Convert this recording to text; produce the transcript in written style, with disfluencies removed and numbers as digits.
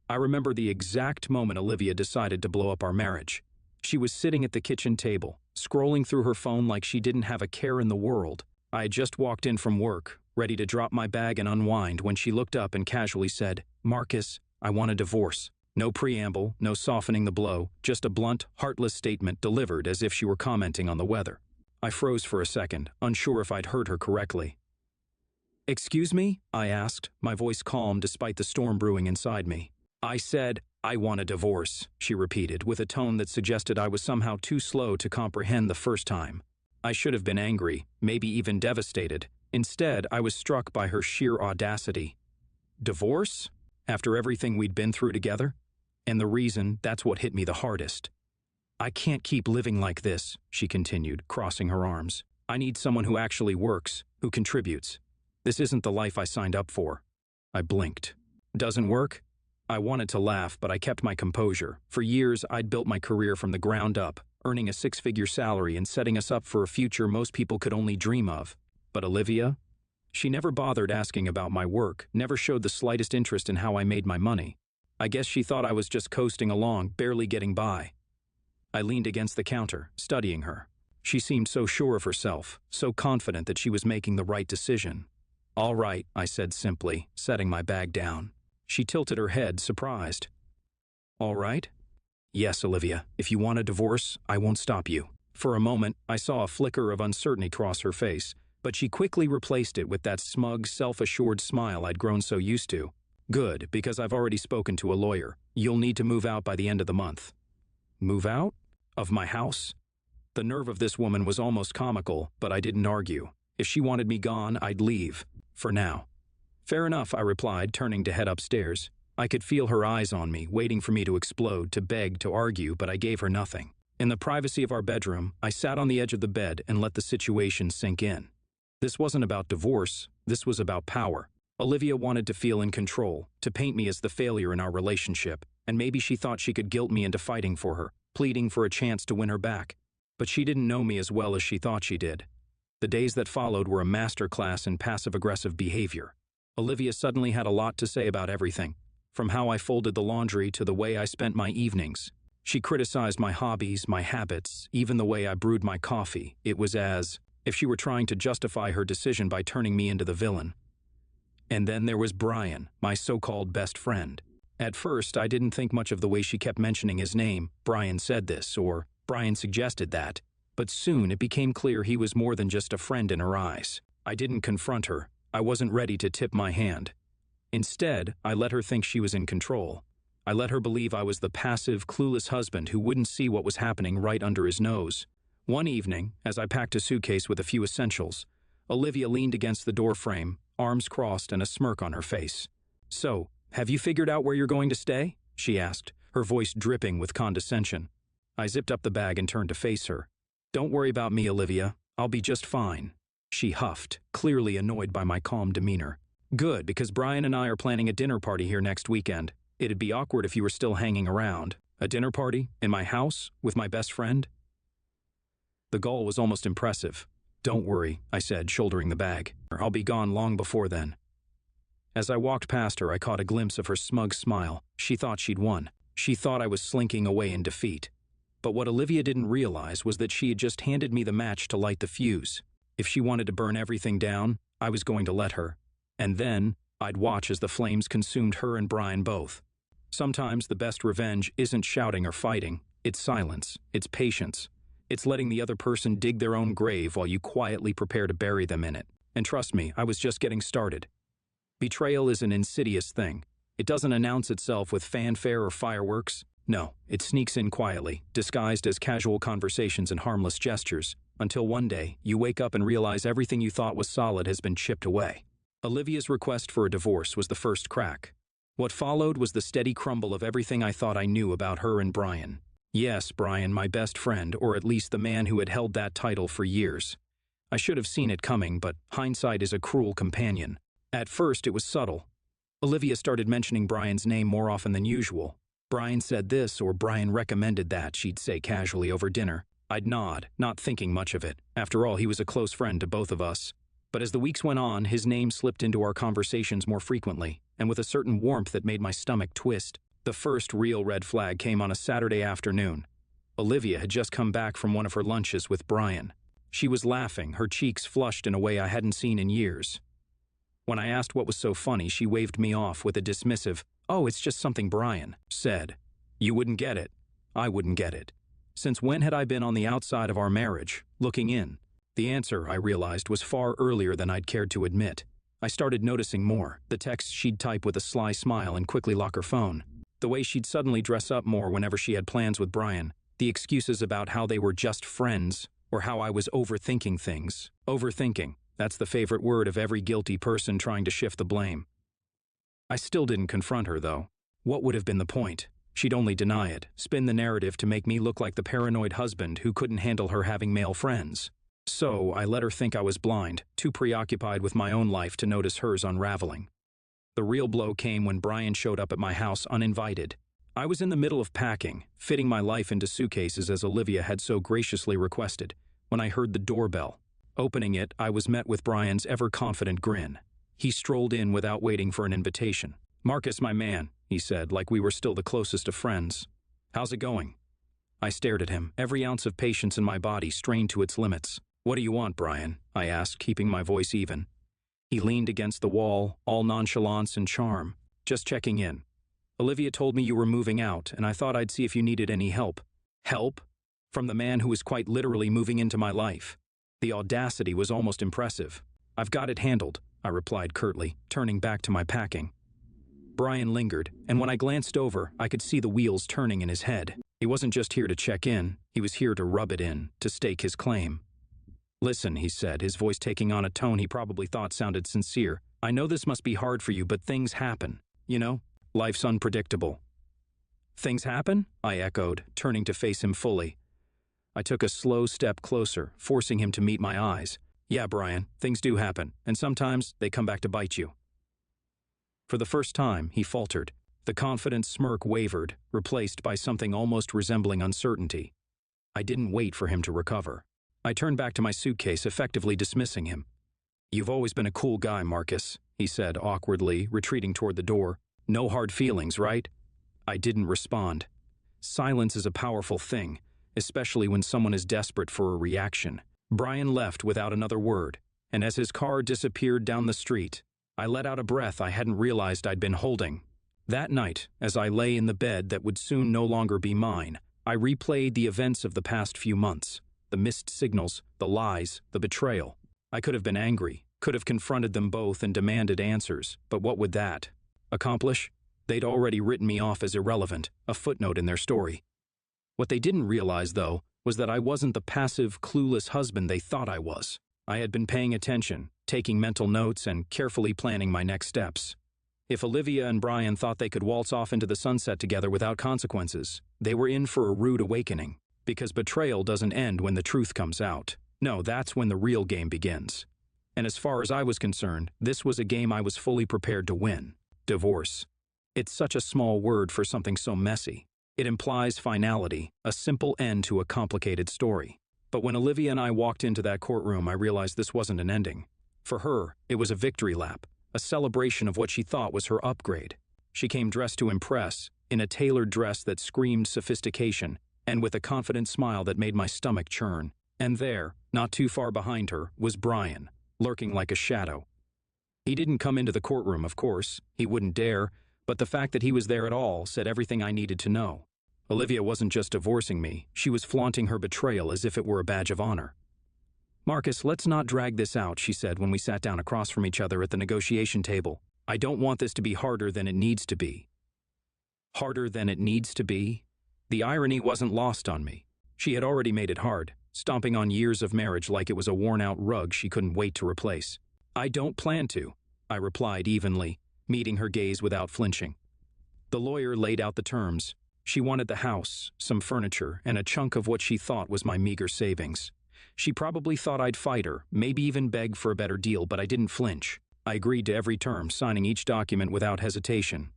I remember the exact moment Olivia decided to blow up our marriage. She was sitting at the kitchen table, scrolling through her phone like she didn't have a care in the world. I had just walked in from work, ready to drop my bag and unwind when she looked up and casually said, "Marcus, I want a divorce." No preamble, no softening the blow, just a blunt, heartless statement delivered as if she were commenting on the weather. I froze for a second, unsure if I'd heard her correctly. "Excuse me?" I asked, my voice calm despite the storm brewing inside me. "I said, I want a divorce," she repeated, with a tone that suggested I was somehow too slow to comprehend the first time. I should have been angry, maybe even devastated. Instead, I was struck by her sheer audacity. Divorce? After everything we'd been through together? And the reason, that's what hit me the hardest. "I can't keep living like this," she continued, crossing her arms. "I need someone who actually works, who contributes. This isn't the life I signed up for." I blinked. "Doesn't work?" I wanted to laugh, but I kept my composure. For years, I'd built my career from the ground up, earning a six-figure salary and setting us up for a future most people could only dream of. But Olivia? She never bothered asking about my work, never showed the slightest interest in how I made my money. I guess she thought I was just coasting along, barely getting by. I leaned against the counter, studying her. She seemed so sure of herself, so confident that she was making the right decision. "All right," I said simply, setting my bag down. She tilted her head, surprised. "All right?" "Yes, Olivia. If you want a divorce, I won't stop you." For a moment, I saw a flicker of uncertainty cross her face, but she quickly replaced it with that smug, self-assured smile I'd grown so used to. "Good, because I've already spoken to a lawyer. You'll need to move out by the end of the month." "Move out? Of my house?" The nerve of this woman was almost comical, but I didn't argue. If she wanted me gone, I'd leave. For now. "Fair enough," I replied, turning to head upstairs. I could feel her eyes on me, waiting for me to explode, to beg, to argue, but I gave her nothing. In the privacy of our bedroom, I sat on the edge of the bed and let the situation sink in. This wasn't about divorce, this was about power. Olivia wanted to feel in control, to paint me as the failure in our relationship, and maybe she thought she could guilt me into fighting for her, pleading for a chance to win her back. But she didn't know me as well as she thought she did. The days that followed were a masterclass in passive-aggressive behavior. Olivia suddenly had a lot to say about everything, from how I folded the laundry to the way I spent my evenings. She criticized my hobbies, my habits, even the way I brewed my coffee. It was as if she were trying to justify her decision by turning me into the villain. And then there was Brian, my so-called best friend. At first, I didn't think much of the way she kept mentioning his name. "Brian said this," or "Brian suggested that." But soon it became clear he was more than just a friend in her eyes. I didn't confront her. I wasn't ready to tip my hand. Instead, I let her think she was in control. I let her believe I was the passive, clueless husband who wouldn't see what was happening right under his nose. One evening, as I packed a suitcase with a few essentials, Olivia leaned against the doorframe, arms crossed and a smirk on her face. "So, have you figured out where you're going to stay?" she asked, her voice dripping with condescension. I zipped up the bag and turned to face her. "Don't worry about me, Olivia. I'll be just fine." She huffed, clearly annoyed by my calm demeanor. "Good, because Brian and I are planning a dinner party here next weekend. It'd be awkward if you were still hanging around. A dinner party? In my house? With my best friend?" The gall was almost impressive. "Don't worry," I said, shouldering the bag. "I'll be gone long before then." As I walked past her, I caught a glimpse of her smug smile. She thought she'd won. She thought I was slinking away in defeat. But what Olivia didn't realize was that she had just handed me the match to light the fuse. If she wanted to burn everything down, I was going to let her. And then, I'd watch as the flames consumed her and Brian both. Sometimes the best revenge isn't shouting or fighting. It's silence. It's patience. It's letting the other person dig their own grave while you quietly prepare to bury them in it. And trust me, I was just getting started. Betrayal is an insidious thing. It doesn't announce itself with fanfare or fireworks. No, it sneaks in quietly, disguised as casual conversations and harmless gestures, until one day, you wake up and realize everything you thought was solid has been chipped away. Olivia's request for a divorce was the first crack. What followed was the steady crumble of everything I thought I knew about her and Brian. Yes, Brian, my best friend, or at least the man who had held that title for years. I should have seen it coming, but hindsight is a cruel companion. At first, it was subtle. Olivia started mentioning Brian's name more often than usual. "Brian said this," or "Brian recommended that," she'd say casually over dinner. I'd nod, not thinking much of it. After all, he was a close friend to both of us. But as the weeks went on, his name slipped into our conversations more frequently, and with a certain warmth that made my stomach twist. The first real red flag came on a Saturday afternoon. Olivia had just come back from one of her lunches with Brian. She was laughing, her cheeks flushed in a way I hadn't seen in years. When I asked what was so funny, she waved me off with a dismissive, "Oh, it's just something Brian said." You wouldn't get it. I wouldn't get it. Since when had I been on the outside of our marriage, looking in? The answer, I realized, was far earlier than I'd cared to admit. I started noticing more, the texts she'd type with a sly smile and quickly lock her phone. The way she'd suddenly dress up more whenever she had plans with Brian. The excuses about how they were just friends, or how I was overthinking things. Overthinking, that's the favorite word of every guilty person trying to shift the blame. I still didn't confront her, though. What would have been the point? She'd only deny it, spin the narrative to make me look like the paranoid husband who couldn't handle her having male friends. So I let her think I was blind, too preoccupied with my own life to notice hers unraveling. The real blow came when Brian showed up at my house uninvited. I was in the middle of packing, fitting my life into suitcases as Olivia had so graciously requested, when I heard the doorbell. Opening it, I was met with Brian's ever-confident grin. He strolled in without waiting for an invitation. "Marcus, my man," he said, like we were still the closest of friends. "How's it going?" I stared at him, every ounce of patience in my body strained to its limits. "What do you want, Brian?" I asked, keeping my voice even. He leaned against the wall, all nonchalance and charm. "Just checking in. Olivia told me you were moving out, and I thought I'd see if you needed any help." Help? From the man who was quite literally moving into my life. The audacity was almost impressive. "I've got it handled," I replied curtly, turning back to my packing. Brian lingered, and when I glanced over, I could see the wheels turning in his head. He wasn't just here to check in, he was here to rub it in, to stake his claim. "Listen," he said, his voice taking on a tone he probably thought sounded sincere. "I know this must be hard for you, but things happen. You know? Life's unpredictable." "Things happen?" I echoed, turning to face him fully. I took a slow step closer, forcing him to meet my eyes. "Yeah, Brian, things do happen, and sometimes they come back to bite you." For the first time, he faltered. The confident smirk wavered, replaced by something almost resembling uncertainty. I didn't wait for him to recover. I turned back to my suitcase, effectively dismissing him. "You've always been a cool guy, Marcus," he said awkwardly, retreating toward the door. "No hard feelings, right?" I didn't respond. Silence is a powerful thing, especially when someone is desperate for a reaction. Brian left without another word, and as his car disappeared down the street, I let out a breath I hadn't realized I'd been holding. That night, as I lay in the bed that would soon no longer be mine, I replayed the events of the past few months. The missed signals, the lies, the betrayal. I could have been angry, could have confronted them both and demanded answers, but what would that accomplish? They'd already written me off as irrelevant, a footnote in their story. What they didn't realize, though, was that I wasn't the passive, clueless husband they thought I was. I had been paying attention, taking mental notes, and carefully planning my next steps. If Olivia and Brian thought they could waltz off into the sunset together without consequences, they were in for a rude awakening. Because betrayal doesn't end when the truth comes out. No, that's when the real game begins. And as far as I was concerned, this was a game I was fully prepared to win. Divorce. It's such a small word for something so messy. It implies finality, a simple end to a complicated story. But when Olivia and I walked into that courtroom, I realized this wasn't an ending. For her, it was a victory lap, a celebration of what she thought was her upgrade. She came dressed to impress, in a tailored dress that screamed sophistication, and with a confident smile that made my stomach churn. And there, not too far behind her, was Brian, lurking like a shadow. He didn't come into the courtroom, of course. He wouldn't dare, but the fact that he was there at all said everything I needed to know. Olivia wasn't just divorcing me, she was flaunting her betrayal as if it were a badge of honor. "Marcus, let's not drag this out," she said when we sat down across from each other at the negotiation table. "I don't want this to be harder than it needs to be." Harder than it needs to be? The irony wasn't lost on me. She had already made it hard, stomping on years of marriage like it was a worn-out rug she couldn't wait to replace. "I don't plan to," I replied evenly, meeting her gaze without flinching. The lawyer laid out the terms. She wanted the house, some furniture, and a chunk of what she thought was my meager savings. She probably thought I'd fight her, maybe even beg for a better deal, but I didn't flinch. I agreed to every term, signing each document without hesitation.